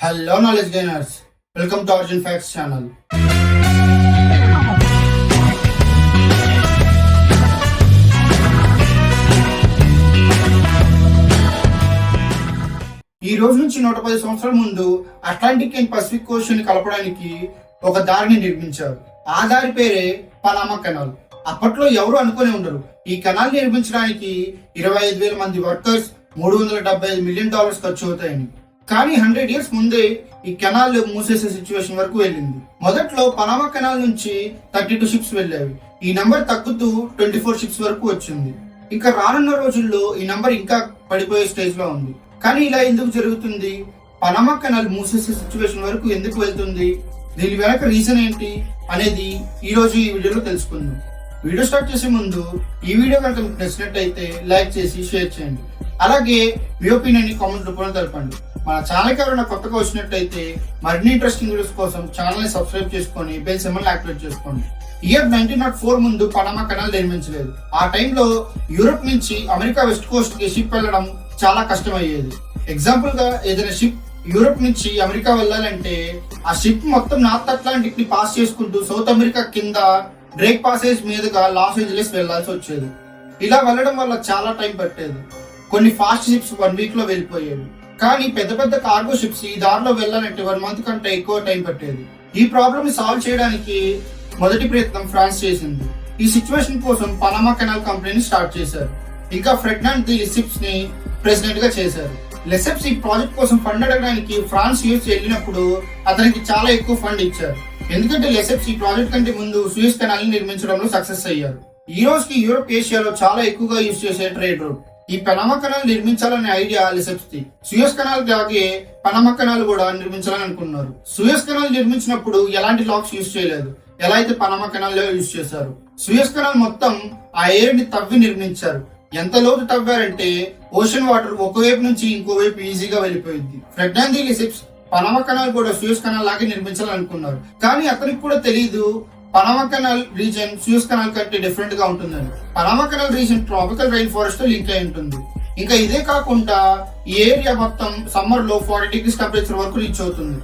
Hello knowledge gainers, welcome to Origin Facts channel. ఈ రోజు నుంచి 110 సంవత్సరాల ముందు అట్లాంటిక్ అండ్ పసిఫిక్ ఓషన్ కలపడానికి ఒక దారిని నిర్మించారు. ఆ దారి పేరే పనామా కెనాల్. అప్పట్లో ఎవరు అనుకునే ఉండరు ఈ కెనాల్ నిర్మించడానికి 25,000 మంది వర్కర్స్, $375 మిలియన్ ఖర్చు అవుతాయని. కానీ 100 ఇయర్స్ ముందే ఈ కెనాల్ మూసేసే సిచ్యువేషన్ వరకు వెళ్ళింది. మొదట్లో పనామా కెనాల్ నుంచి 32 షిప్స్ వెళ్ళేవి. ఈ నంబర్ తగ్గుతూ 24 షిప్స్ వరకు వచ్చింది. ఇంకా రానున్న రోజుల్లో ఈ నంబర్ ఇంకా పడిపోయే స్టేజ్ లో ఉంది. కానీ ఇలా ఎందుకు జరుగుతుంది? పనామా కెనాల్ మూసేసే సిచ్యువేషన్ వరకు ఎందుకు వెళ్తుంది? దీని వెనక రీజన్ ఏంటి అనేది ఈ రోజు ఈ వీడియోలో తెలుసుకుందాం. వీడియో స్టార్ట్ చేసే ముందు ఈ వీడియో కనుక మీకు నచ్చినట్టయితే లైక్ చేసి షేర్ చేయండి. అలాగే మీ ఒపీనియన్ ని కామెంట్ రూపంలో తెలపండి. మన ఛానల్ కి ఎవరైనా కొత్తగా వచ్చినట్టయితే మరిన్ని ఇంట్రెస్టింగ్ వీడియోస్ కోసం ఛానల్ ని సబ్స్క్రైబ్ చేసుకొని బెల్ సింబల్ యాక్టివేట్ చేసుకోండి. ఇయర్ 1904 ముందు పనామా కెనాల్ నిర్మించలేదు. ఆ టైంలో యూరోప్ నుంచి అమెరికా వెస్ట్ కోస్ట్ కి షిప్ వెళ్ళడం చాలా కష్టం అయ్యేది. ఎగ్జాంపుల్ గా ఏదైనా షిప్ యూరోప్ నుంచి అమెరికా వెళ్ళాలంటే ఆ షిప్ మొత్తం నార్త్ అట్లాంటిక్ ని పాస్ చేసుకుంటూ సౌత్ అమెరికా కింద డ్రేక్ పాసేజ్ మీదుగా లాస్ ఏంజలీస్ వెళ్లాల్సి వచ్చేది. ఇలా వెళ్ళడం వల్ల చాలా టైం పట్టేది. కొన్ని ఫాస్ట్ షిప్స్ 1 వీక్ లో వెళ్ళిపోయేవి. కానీ పెద్ద పెద్ద కార్గో షిప్స్ ఈ దారిలో వెళ్ళాలంటే 1 మంత్ కంటే ఎక్కువ టైం పట్టేది. ఈ ప్రాబ్లమ్ ని సాల్వ్ చేయడానికి మొదటి ప్రయత్నం ఫ్రాన్స్ చేసింది. ఈ సిచ్యువేషన్ కోసం పనామా కెనాల్ కంపెనీని స్టార్ట్ చేశారు. ఇంకా ఫ్రెడ్నాండ్ ది లెసెప్స్ ని ప్రెసిడెంట్ గా చేశారు. లెసెప్స్ ఈ ప్రాజెక్ట్ కోసం ఫండ్ అడగడానికి ఫ్రాన్స్ యూఎస్ వెళ్ళినప్పుడు అతనికి చాలా ఎక్కువ ఫండ్ ఇచ్చారు. ఎందుకంటే లెసెప్స్ ఈ ప్రాజెక్ట్ కంటే ముందు సూయజ్ కెనాల్ ని నిర్మించడంలో సక్సెస్ అయ్యారు. ఈ రోజుకి యూరోప్, ఏషియాలో చాలా ఎక్కువగా యూజ్ చేసే ట్రేడ్ రూట్. ఈ పనామా కెనాల్ నిర్మించాలనే ఐడియా లెసెప్స్ ది. సూయజ్ కెనాల్ లాగే పనామా కెనాల్ కూడా నిర్మించాలని అనుకున్నారు. సూయజ్ కెనాల్ నిర్మించినప్పుడు ఎలాంటి లాక్స్ యూజ్ చేయలేదు, ఎలా అయితే పనామా కెనాల్ లో యూజ్ చేశారు. సూయజ్ కెనాల్ మొత్తం ఆ ఎయిర్ ని తవ్వి నిర్మించారు. ఎంత లోతు తవ్వారంటే ఓషన్ వాటర్ ఒకవైపు నుంచి ఇంకోవైపు ఈజీగా వెళ్ళిపోయింది. ఫ్రెడ్నాండ్ ది లెసెప్స్ పనామా కెనాల్ కూడా సూయజ్ కెనాల్ లాగే నిర్మించాలని అనుకున్నారు. కానీ అతనికి కూడా తెలియదు Panama canal reason Suez canal కంటే డిఫరెంట్ గా ఉంటుందని. Panama canal reason tropical rain forest తో లింక్ అయి ఉంటుంది. ఇంకా ఇదే కాకుండా ఈ ఏరియా మొత్తం సమ్మర్ లో 40 డిగ్రీస్ టెంపరేచర్ వరకు రీచ్ అవుతుంది.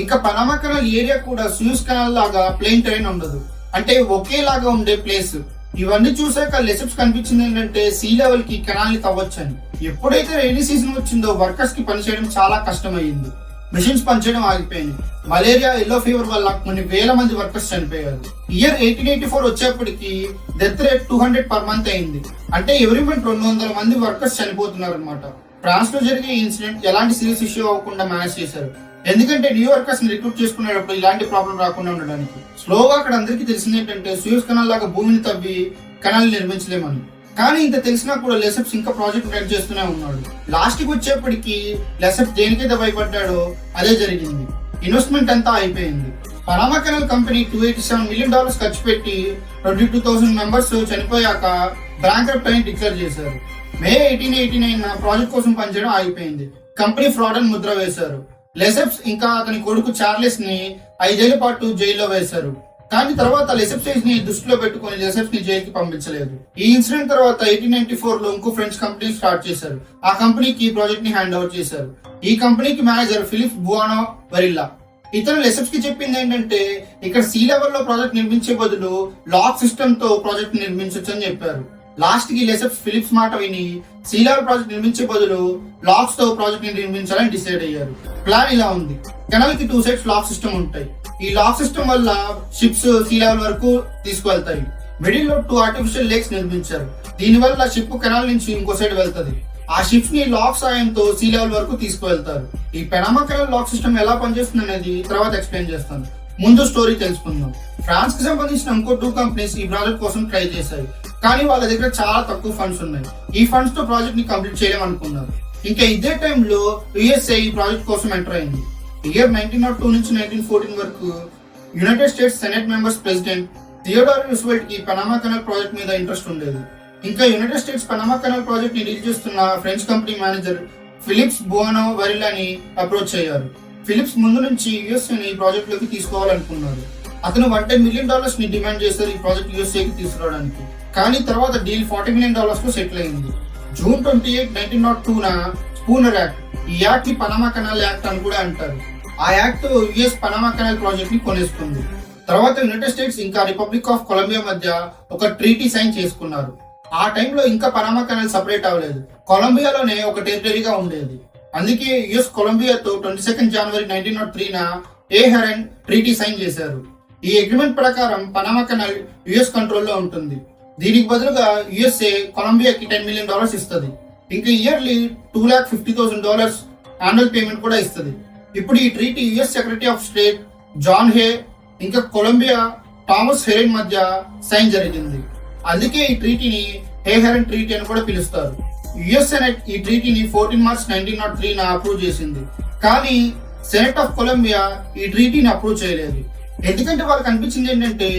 ఇంకా పనామా కెనాల్ ఏరియా కూడా సూయజ్ కెనాల్ లాగా ప్లెయిన్ టెరైన్ ఉండదు, అంటే ఒకేలాగా ఉండే ప్లేస్. ఇవన్నీ చూసాక లెసెప్స్ కనిపించింది ఏంటంటే సీ లెవెల్ కి కెనాల్ ని తవ్వొచ్చని. ఎప్పుడైతే రైనీ సీజన్ వచ్చిందో వర్కర్స్ కి పనిచేయడం చాలా కష్టమయ్యింది. మిషన్స్ పనిచేయడం ఆగిపోయింది. మలేరియా, ఎల్లో ఫీవర్ వల్ల కొన్ని వేల మంది వర్కర్స్ చనిపోయారు. ఇయర్ 1884 వచ్చేప్పటికి డెత్ రేట్ 200 పర్ మంత్ అయింది. అంటే ఎవ్రీ మంత్ 200 మంది వర్కర్స్ చనిపోతున్నారు అనమాట. ఫ్రాన్స్ లో జరిగే ఇన్సిడెంట్ ఎలాంటి సీరియస్ ఇష్యూ అవ్వకుండా మేనేజ్ చేశారు. ఎందుకంటే న్యూ వర్కర్స్ ని రిక్రూట్ చేసుకునేటప్పుడు ఇలాంటి ప్రాబ్లం రాకుండా ఉండడానికి. స్లోగా అక్కడ అందరికీ తెలిసింది ఏంటంటే సూయజ్ కెనాల్ లాగా భూమిని తవ్వి కెనాల్ నిర్మించలేమని. కానీ ఇంత తెలిసినా కూడా లెసెప్స్ ఇంకా ప్రాజెక్ట్ రన్ చేస్తూనే ఉన్నాడు. లాస్ట్ కి వచ్చేప్పటికి లెసెప్స్ దేనికైతే భయపడ్డాడో అదే జరిగింది. ఇన్వెస్ట్మెంట్ అంతా అయిపోయింది. పనామా కెనాల్ కంపెనీ $287 మిలియన్ ఖర్చు పెట్టి 22,000 మెంబర్స్ చనిపోయాక బ్యాంక్రప్ట్ అని డిక్లేర్ చేశారు. మే 1889 ప్రాజెక్ట్ కోసం పనిచేయడం ఆగిపోయింది. కంపెనీ ఫ్రాడ్ అని ముద్ర వేశారు. లెసెప్స్ ఇంకా అతని కొడుకు చార్లెస్ ని 5 ఏళ్ల పాటు జైల్లో వేశారు. కానీ తర్వాత లెసెప్స్ ని దృష్టిలో పెట్టుకుని లెసెప్స్ ని జైలుకి పంపించలేదు. ఈ ఇన్సిడెంట్ తర్వాత 1894 లో ఇంకో ఫ్రెంచ్ కంపెనీ స్టార్ట్ చేశారు. ఆ కంపెనీకి ప్రాజెక్ట్ ని హ్యాండ్ ఓవర్ చేశారు. ఈ కంపెనీకి మేనేజర్ ఫిలిప్స్ బువానో వరిల్లా. ఇతను లెసెప్స్ కి చెప్పింది ఏంటంటే ఇక్కడ సీ లెవెల్ లో ప్రాజెక్ట్ నిర్మించే బదులు లాక్ సిస్టమ్ తో ప్రాజెక్ట్ నిర్మించొచ్చు అని చెప్పారు. లాస్ట్ కి లెసెప్స్ ఫిలిప్స్ మాట విని సీ లెవెల్ ప్రాజెక్ట్ నిర్మించే బదులు లాక్స్ తో ప్రాజెక్ట్ ని నిర్మించాలని డిసైడ్ అయ్యారు. ప్లాన్ ఇలా ఉంది. కెనాల్ కి 2 సైడ్స్ లాక్ సిస్టమ్ ఉంటాయి. ఈ లాక్ సిస్టమ్ వల్ల షిప్స్ సీ లెవెల్ వరకు తీసుకువెళ్తాయి. మిడిల్ లో 2 ఆర్టిఫిషియల్ లేక్స్ నిర్మించారు. దీని వల్ల షిప్ కెనాల్ నుంచి ఇంకో సైడ్ వెళ్తది. ఆ షిప్స్ ని లాక్ సాయంతో సీ లెవెల్ వరకు తీసుకువెళ్తారు. ఈ పనామా కెనాల్ లాక్ సిస్టమ్ ఎలా పనిచేస్తుంది అనేది తర్వాత ఎక్స్ప్లెయిన్ చేస్తాను. ముందు స్టోరీ తెలుసుకుందాం. ఫ్రాన్స్ కి సంబంధించిన ఇంకో 2 కంపెనీస్ ఈ ప్రాజెక్ట్ కోసం ట్రై చేశాయి. కానీ వాళ్ళ దగ్గర చాలా తక్కువ ఫండ్స్ ఉన్నాయి. ఈ ఫండ్స్ తో ప్రాజెక్ట్ ని కంప్లీట్ చేయలేమనుకున్నారు. ఇంకా ఇదే టైంలో యుఎస్ఏ ఈ ప్రాజెక్ట్ కోసం ఎంటర్ అయింది. ఇయర్ 1902 నుంచి 1914 వరకు United States Senate members President Theodore Roosevelt కి పనామా కెనాల్ ప్రాజెక్ట్ మీద ఇంట్రెస్ట్ ఉండేది. ఇంకా United States Panama Canal project ని డీల్ చేస్తున్న French company manager Philippe Bunau వరిల్లాని అప్రోచ్ అయ్యారు. ఫిలిప్స్ ముందు నుంచి యుఎస్ ని ఈ ప్రాజెక్ట్ లోకి తీసుకోవాలనుకున్నారు. అతను $110 మిలియన్ ని డిమాండ్ చేశారు ఈ ప్రాజెక్ట్ యుఎస్ఏ కి తీసుకురావడానికి. కానీ తర్వాత డీల్ $40 మిలియన్ లో సెటిల్ అయింది. June 28, 1902 Spooner Act. ఈ యాక్ట్ ని పనామా కెనాల్ యాక్ట్ అని కూడా అంటారు. ఆ act US Panama Canal project ని కొనేసుకుంది. తర్వాత యునైటెడ్ స్టేట్స్ ఇంకా రిపబ్లిక్ ఆఫ్ కొలంబియా మధ్య ఒక ట్రీటీ సైన్ చేసుకున్నారు. ఆ టైంలో ఇంకా పనామా కెనాల్ సపరేట్ అవ్వలేదు, కొలంబియాలోనే ఒక టెరిటరీగా ఉండేది. అందుకే యుఎస్ కొలంబియాతో 22 జనవరి 1903 ఏ హెరెన్ ట్రీటీ సైన్ చేశారు. ఈ అగ్రిమెంట్ ప్రకారం పనామా కెనాల్ యుఎస్ కంట్రోల్లో ఉంటుంది. దీనికి బదులుగా యుఎస్ఏ కొలంబియాకి $10 million ఇస్తుంది. ఇంకా ఇయర్లీ $250,000 యాన్యువల్ పేమెంట్ కూడా ఇస్తుంది. ఇప్పుడు ఈ treaty US Secretary of State John Hay ఇంకా కొలంబియా థామస్ హెరెన్ మధ్య సైన్ జరిగింది. అందుకే ఈ ట్రీటీని హే హెరెన్ ట్రీటీ అని కూడా పిలుస్తారు. యుఎస్ సెనెట్ ఈ ట్రీటీని 14 మార్చ్ 1903 అప్రూవ్ చేసింది. కానీ సెనెట్ ఆఫ్ కొలంబియా ఈ ట్రీటీని అప్రూవ్ చేయలేదు. ఎందుకంటే వాళ్ళకి అనిపించింది ఏంటంటే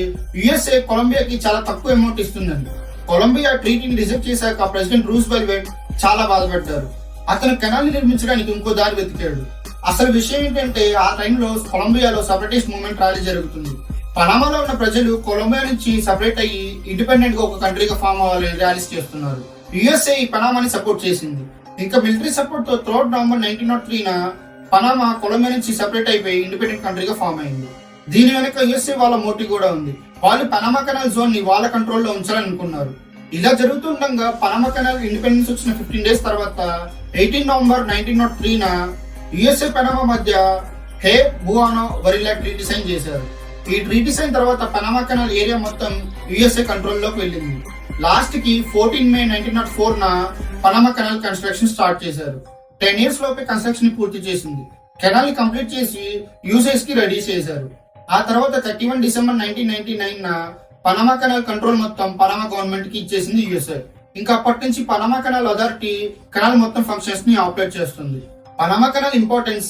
యుఎస్ఏ కొలంబియాకి చాలా తక్కువ అమౌంట్ ఇస్తుందండి. కొలంబియా ట్రీటీని రిజెక్ట్ చేశాక ప్రెసిడెంట్ రూజ్వెల్ట్ చాలా బాధపడ్డారు. అతను కెనాల్ ని నిర్మించడానికి ఇంకో దారి వెతికాడు. అసలు విషయం ఏంటంటే ఆ టైంలో కొలంబియాలో సెపరేటిస్ట్ మూవ్మెంట్ ర్యాలీ జరుగుతుంది. పనామాలో ఉన్న ప్రజలు కొలంబియా నుంచి సెపరేట్ అయ్యి ఇండిపెండెంట్ గా ఒక కంట్రీగా ఫామ్ అవ్వాలని ర్యాలీస్ చేస్తున్నారు. యుఎస్ఏ ఈ పనామాని సపోర్ట్ చేసింది. ఇంకా మిలిటరీ సపోర్ట్ తో 3 నవంబర్ 1903 పనామా కొలంబియా నుంచి సెపరేట్ అయిపోయి ఇండిపెండెంట్ కంట్రీగా ఫామ్ అయింది. దీని వెనుక యుఎస్ఏ వాళ్ళ మోటివ్ కూడా ఉంది. వాళ్ళు పనామా కెనాల్ జోన్ ని వాళ్ళ కంట్రోల్లో ఉంచాలని అనుకున్నారు. ఇలా జరుగుతుండగా పనామా కెనాల్ ఇండిపెండెన్స్ వచ్చిన 15 days తర్వాత 18 నవంబర్ 1903 యుఎస్ఏ పనామా మధ్య హే బువానో వరిల్లా ట్రీటీ సైన్ చేశారు. ఈ ట్రీటీ సైన్ తర్వాత పనామా కెనాల్ ఏరియా మొత్తం యుఎస్ఏ కంట్రోల్లోకి వెళ్ళింది. లాస్ట్ కి 14 మే 1904 పనామా కెనాల్ కన్స్ట్రక్షన్ స్టార్ట్ చేశారు. 10 years లోపే కన్స్ట్రక్షన్ పూర్తి చేసింది. కెనాల్ ని కంప్లీట్ చేసి యూసేజ్ కి రెడీ చేశారు. ఆ తర్వాత 31 డిసెంబర్ 1999 పనామా కెనాల్ కంట్రోల్ మొత్తం పనామా గవర్నమెంట్ కి ఇచ్చేసింది యుఎస్ఏ. ఇంకా అప్పటి నుంచి పనామా కెనాల్ అథారిటీ కెనాల్ మొత్తం ఫంక్షన్స్ ని ఆపరేట్ చేస్తుంది. Panama canal importance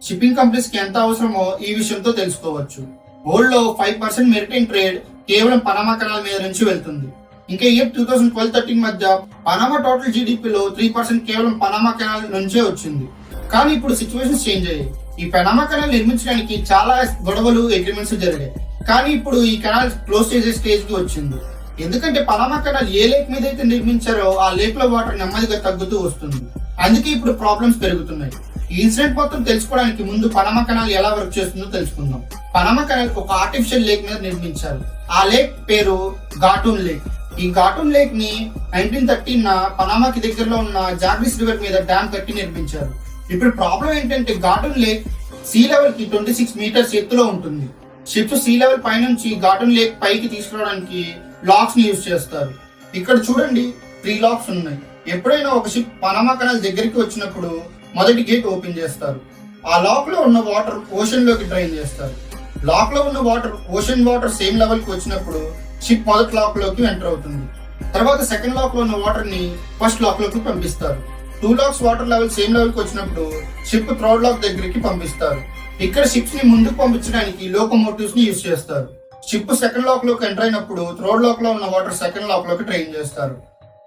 shipping companies కి ఎంత అవసరమో ఈ విషయంతో తెలుసుకోవచ్చు. వరల్డ్ లో 5% మెరిటైన్ ట్రేడ్ కేవలం పనామా కెనాల్ మీద నుంచి వెళ్తుంది. ఇంకా ఇయర్ 2012-13 మధ్య పనామా టోటల్ జీడిపిలో 3% కేవలం పనామా కెనాల్ నుంచే వచ్చింది. కానీ ఇప్పుడు సిచ్యువేషన్స్ చేంజ్ అయ్యాయి. ఈ పనామా కెనాల్ నిర్మించడానికి చాలా గొడవలు అగ్రిమెంట్స్ జరిగాయి. కానీ ఇప్పుడు ఈ కెనాల్ క్లోజ్ చేసే స్టేజ్ కి వచ్చింది. ఎందుకంటే పనామా కెనాల్ ఏ లేక్ మీద అయితే నిర్మించారో ఆ లేక్ లో వాటర్ నెమ్మదిగా తగ్గుతూ వస్తుంది. అందుకే ఇప్పుడు ప్రాబ్లమ్స్ పెరుగుతున్నాయి. ఈ ఇన్సిడెంట్ మొత్తం తెలుసుకోవడానికి ముందు పనామా కెనాల్ ఎలా వర్క్ చేస్తుందో తెలుసుకుందాం. పనామా కెనాల్ ఒక ఆర్టిఫిషియల్ లేక్ మీద నిర్మించారు. ఆ లేక్ పేరు గాటూన్ లేక్. ఈ గాటూన్ లేక్ ని 1913 పనామాకి దగ్గరలో ఉన్న జాగ్రిస్ రివర్ మీద డ్యామ్ కట్టి నిర్మించారు. ఇప్పుడు ప్రాబ్లం ఏంటంటే గాటూన్ లేక్ సీ లెవెల్ కి 26 మీటర్స్ ఎత్తులో ఉంటుంది. షిప్స్ సీ లెవెల్ పై నుంచి గాటూన్ లేక్ పైకి తీసుకురావడానికి లాక్స్ ని యూజ్ చేస్తారు. ఇక్కడ చూడండి 3 లాక్స్ ఉన్నాయి. ఎప్పుడైనా ఒక షిప్ పనామా కెనాల్ దగ్గరికి వచ్చినప్పుడు మొదటి గేట్ ఓపెన్ చేస్తారు. ఆ లాక్ లో ఉన్న వాటర్ ఓషన్ లోకి డ్రైన్ చేస్తారు. లాక్ లో ఉన్న water ocean water same level కి వచ్చినప్పుడు షిప్ మొదటి లాక్ లోకి ఎంటర్ అవుతుంది. తర్వాత సెకండ్ లాక్ లో ఉన్న వాటర్ ని ఫస్ట్ లాక్ లోకి పంపిస్తారు. 2 locks water level same level కి వచ్చినప్పుడు షిప్ థర్డ్ లాక్ దగ్గరికి పంపిస్తారు. ఇక్కడ షిప్స్ ని ముందుకు పంపించడానికి లోకోమోటివ్స్ ని యూజ్ చేస్తారు. షిప్ సెకండ్ లాక్ లోకి ఎంటర్ అయినప్పుడు థర్డ్ లాక్ లో ఉన్న వాటర్ సెకండ్ లాక్ లోకి డ్రైన్ చేస్తారు.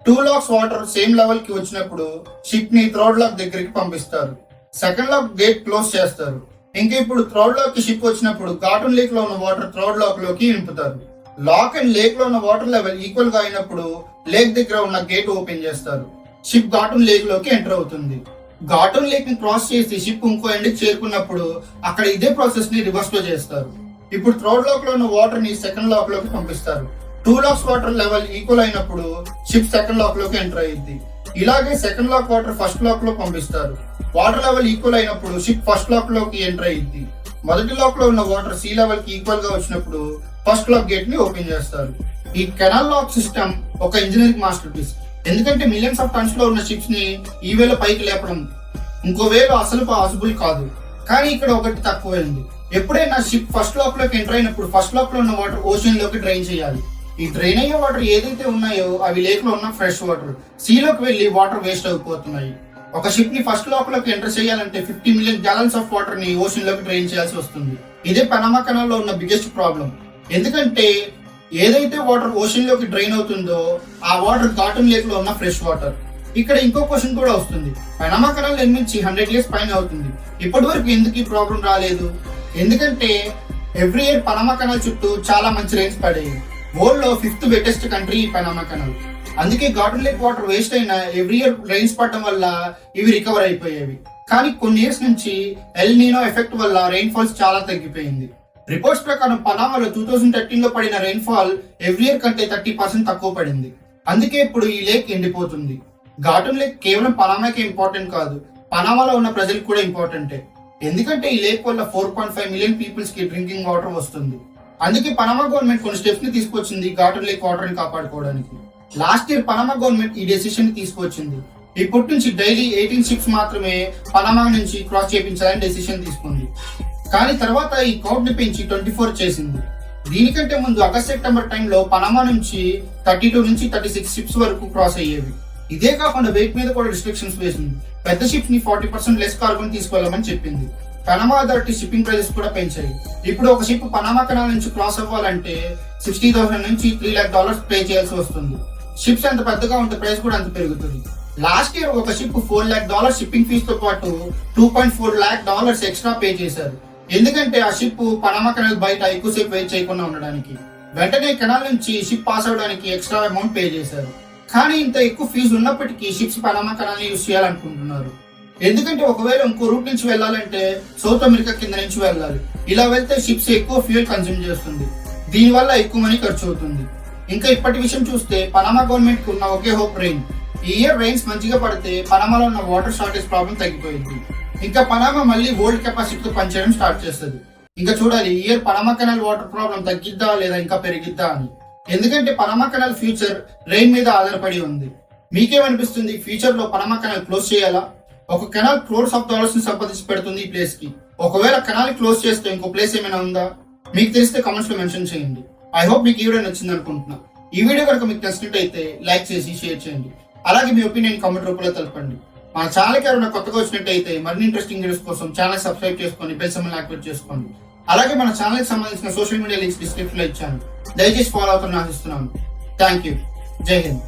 2 లాక్స్ వాటర్ సేమ్ లెవెల్ కి వచ్చినప్పుడు షిప్ ని థర్డ్ లాక్ దగ్గరికి పంపిస్తారు. సెకండ్ లాక్ గేట్ క్లోజ్ చేస్తారు. ఇంకా ఇప్పుడు థర్డ్ లాక్ కి షిప్ వచ్చినప్పుడు గాటూన్ లేక్ లో ఉన్న వాటర్ థర్డ్ లాక్ లోకి నింపుతారు. లాక్ అండ్ లేక్ లో ఉన్న వాటర్ లెవెల్ ఈక్వల్ గా అయినప్పుడు లేక్ దగ్గర ఉన్న గేట్ ఓపెన్ చేస్తారు. షిప్ గాటూన్ లేక్ లోకి ఎంటర్ అవుతుంది. గాటూన్ లేక్ ని క్రాస్ చేసి షిప్ ఇంకో ఎండ్కి చేరుకున్నప్పుడు అక్కడ ఇదే ప్రాసెస్ ని రివర్స్ లో చేస్తారు. ఇప్పుడు థర్డ్ లాక్ లో ఉన్న వాటర్ ని సెకండ్ లాక్ లోకి పంపిస్తారు. 2 లాక్స్ వాటర్ లెవెల్ ఈక్వల్ అయినప్పుడు షిప్ సెకండ్ లాక్ లోకి ఎంటర్ అయ్యింది. ఇలాగే second lock water first lock లో పంపిస్తారు. వాటర్ లెవెల్ ఈక్వల్ అయినప్పుడు షిప్ ఫస్ట్ లాక్ లోకి ఎంటర్ అయ్యింది. మొదటి లాక్ లో ఉన్న వాటర్ సీ లెవెల్ కి ఈక్వల్ గా వచ్చినప్పుడు ఫస్ట్ లాక్ గేట్ ని ఓపెన్ చేస్తారు. ఈ కెనాల్ లాక్ సిస్టమ్ ఒక ఇంజనీరింగ్ మాస్టర్ పీస్. ఎందుకంటే మిలియన్స్ ఆఫ్ టన్స్ లో ఉన్న షిప్స్ ని ఈ వేలో పైకి లేపడం ఇంకో వేలో అసలు పాసిబుల్ కాదు. కానీ ఇక్కడ ఒకటి తక్కువైంది. ఎప్పుడైనా షిప్ ఫస్ట్ లాక్ లోకి ఎంటర్ అయినప్పుడు ఫస్ట్ లాక్ లో ఉన్న వాటర్ ఓషన్ లోకి డ్రైన్ చేయాలి. ఈ డ్రైన్ అయ్యే వాటర్ ఏదైతే ఉన్నాయో అవి లేక్ లో ఉన్న ఫ్రెష్ వాటర్ సీలోకి వెళ్లి వాటర్ వేస్ట్ అయిపోతున్నాయి. ఒక షిప్ ని ఫస్ట్ లాక్ లోకి ఎంటర్ చేయాలంటే 50 మిలియన్ గ్యాలన్స్ ఆఫ్ వాటర్ ని ఓషన్ లోకి డ్రైన్ చేయాల్సి వస్తుంది. ఇదే పనామా కెనాల్ లో ఉన్న బిగ్గెస్ట్ ప్రాబ్లం. ఎందుకంటే ఏదైతే వాటర్ ఓషన్ లోకి డ్రైన్ అవుతుందో ఆ వాటర్ గాటూన్ లేక్ లో ఉన్న ఫ్రెష్ వాటర్. ఇక్కడ ఇంకో క్వశ్చన్ కూడా వస్తుంది. పనామా కెనాల్ నిర్మించి 100 years పైన అవుతుంది. ఇప్పటి వరకు ఎందుకు ఈ ప్రాబ్లం రాలేదు? ఎందుకంటే ఎవ్రీ ఇయర్ పనామా కెనాల్ చుట్టూ చాలా మంచి రైన్స్ పడేవి. వరల్డ్ లో 5th వెటెస్ట్ కంట్రీ పనామా కెనాల్. అందుకే గాటూన్ లేక్ వాటర్ వేస్ట్ అయినా ఎవ్రీ ఇయర్ రైన్స్ పడటం వల్ల ఇవి రికవర్ అయిపోయేవి. కానీ కొన్ని ఇయర్స్ నుంచి ఎల్ నీనో ఎఫెక్ట్ వల్ల రెయిన్ ఫాల్స్ చాలా తగ్గిపోయింది. రిపోర్ట్స్ ప్రకారం పనామాలో 2013 లో పడిన రెయిన్ ఫాల్ ఎవ్రీ ఇయర్ కంటే 30% తక్కువ పడింది. అందుకే ఇప్పుడు ఈ లేక్ ఎండిపోతుంది. ఘాటన్ లేక్ కేవలం పనామాకే ఇంపార్టెంట్ కాదు, పనామాలో ఉన్న ప్రజలకు కూడా ఇంపార్టెంటే. ఎందుకంటే ఈ లేక్ వల్ల 4.5 మిలియన్ పీపుల్స్ కి డ్రింకింగ్ వాటర్ వస్తుంది. అందుకే పనామా గవర్నమెంట్ కొన్ని స్టెప్స్ ని తీసుకొచ్చింది ఘాటన్ లేక్ వాటర్ ని కాపాడుకోవడానికి. లాస్ట్ ఇయర్ పనామా గవర్నమెంట్ ఈ డెసిషన్ ని తీసుకొచ్చింది. ఇప్పటి నుంచి డైలీ 18 షిప్స్ మాత్రమే పనామా నుంచి క్రాస్ చేయించాలని డెసిషన్ తీసుకుంది. కానీ తర్వాత ఈ కౌంట్ ని పెంచి 24 చేసింది. దీనికంటే ముందు ఆగస్ట్ సెప్టెంబర్ టైంలో పనామా నుంచి 32 నుంచి 36 షిప్స్ వరకు క్రాస్ అయ్యేవి. ఇదే కాకుండా వెయిట్ మీద కూడా రిస్ట్రిక్షన్స్ వేసింది. పెద్ద షిప్స్ ని 40% లెస్ కార్గోని తీసుకెళ్లమని చెప్పింది. పనామా అథారిటీ షిప్పింగ్ ప్రైజెస్ కూడా పెంచాయి. ఇప్పుడు ఒక షిప్ పనామా కెనాల్ నుంచి క్రాస్ అవ్వాలంటే $60,000 నుంచి $3 lakh పే చేయాల్సి వస్తుంది. షిప్స్ ఎంత పెద్దగా ఉంటే ప్రైస్ కూడా అంత పెరుగుతుంది. లాస్ట్ ఇయర్ ఒక షిప్ $4 lakh షిప్పింగ్ ఫీజ్ తో పాటు $2.4 lakh ఎక్స్ట్రా పే చేశారు. ఎందుకంటే ఆ షిప్ పనామా కెనాల్ బయట ఎక్కువసేపు వెయిట్ చేయకుండా ఉండడానికి. వెంటనే కెనాల్ నుంచి షిప్ పాస్ అవడానికి ఎక్స్ట్రా అమౌంట్ పే చేశారు. కానీ ఇంత ఎక్కువ ఫీజు ఉన్నప్పటికీ షిప్స్ పనామా కెనాల్ ని యూజ్ చేయాలనుకుంటున్నారు. ఎందుకంటే ఒకవేళ ఇంకో రూట్ నుంచి వెళ్ళాలంటే సౌత్ అమెరికా కింద నుంచి వెళ్ళాలి. ఇలా వెళ్తే షిప్స్ ఎక్కువ ఫ్యూయల్ కన్స్యూమ్ చేస్తుంది. దీని వల్ల ఎక్కువ మనీ ఖర్చు అవుతుంది. ఇంకా ఇప్పటి విషయం చూస్తే పనామా గవర్నమెంట్ కు ఉన్న ఒకే హోప్ రెయిన్. ఈ ఇయర్ రెయిన్స్ మంచిగా పడితే పనామాలో ఉన్న వాటర్ షార్టేజ్ ప్రాబ్లం తగ్గిపోయింది. ఇంకా పనామా మళ్ళీ ఓల్డ్ కెపాసిటీతో పనిచేయడం స్టార్ట్ చేస్తుంది. ఇంకా చూడాలి ఈ year Panama Canal water problem తగ్గిద్దా లేదా ఇంకా పెరిగిద్దా అని. ఎందుకంటే పనామా కెనాల్ ఫ్యూచర్ రెయిన్ మీద ఆధారపడి ఉంది. మీకేమనిపిస్తుంది? ఫ్యూచర్ లో పనామా కెనాల్ క్లోజ్ చేయాలా? ఒక కెనాల్ క్రోర్స్ ఆఫ్ డాలర్స్ ని సంపాదించి పెడుతుంది ఈ ప్లేస్ కి. ఒకవేళ కెనాల్ క్లోజ్ చేస్తే ఇంకో ప్లేస్ ఏమైనా ఉందా? మీకు తెలిస్తే కామెంట్స్ లో మెన్షన్ చేయండి. ఐ హోప్ మీకు ఈ వీడియో నచ్చింది అనుకుంటున్నా. ఈ వీడియో కనుక మీకు నచ్చినట్టయితే లైక్ చేసి షేర్ చేయండి. అలాగే మీ ఒపీనియన్ కామెంట్ రూపంలో తెలపండి. మన ఛానల్ కి ఎవరైనా కొత్తగా వచ్చినట్టయితే మరిన్ని ఇంట్రెస్టింగ్ వీడియోస్ కోసం ఛానల్ సబ్స్క్రైబ్ చేసుకొని బెల్ సింబల్ యాక్టివేట్ చేసుకోండి. అలాగే మన ఛానల్ కి సంబంధించిన సోషల్ మీడియా లింక్స్ డిస్క్రిప్షన్ లో ఇచ్చాను. దయచేసి ఫాలో అవుతారని ఆశిస్తున్నాను. Thank you. జై హింద్.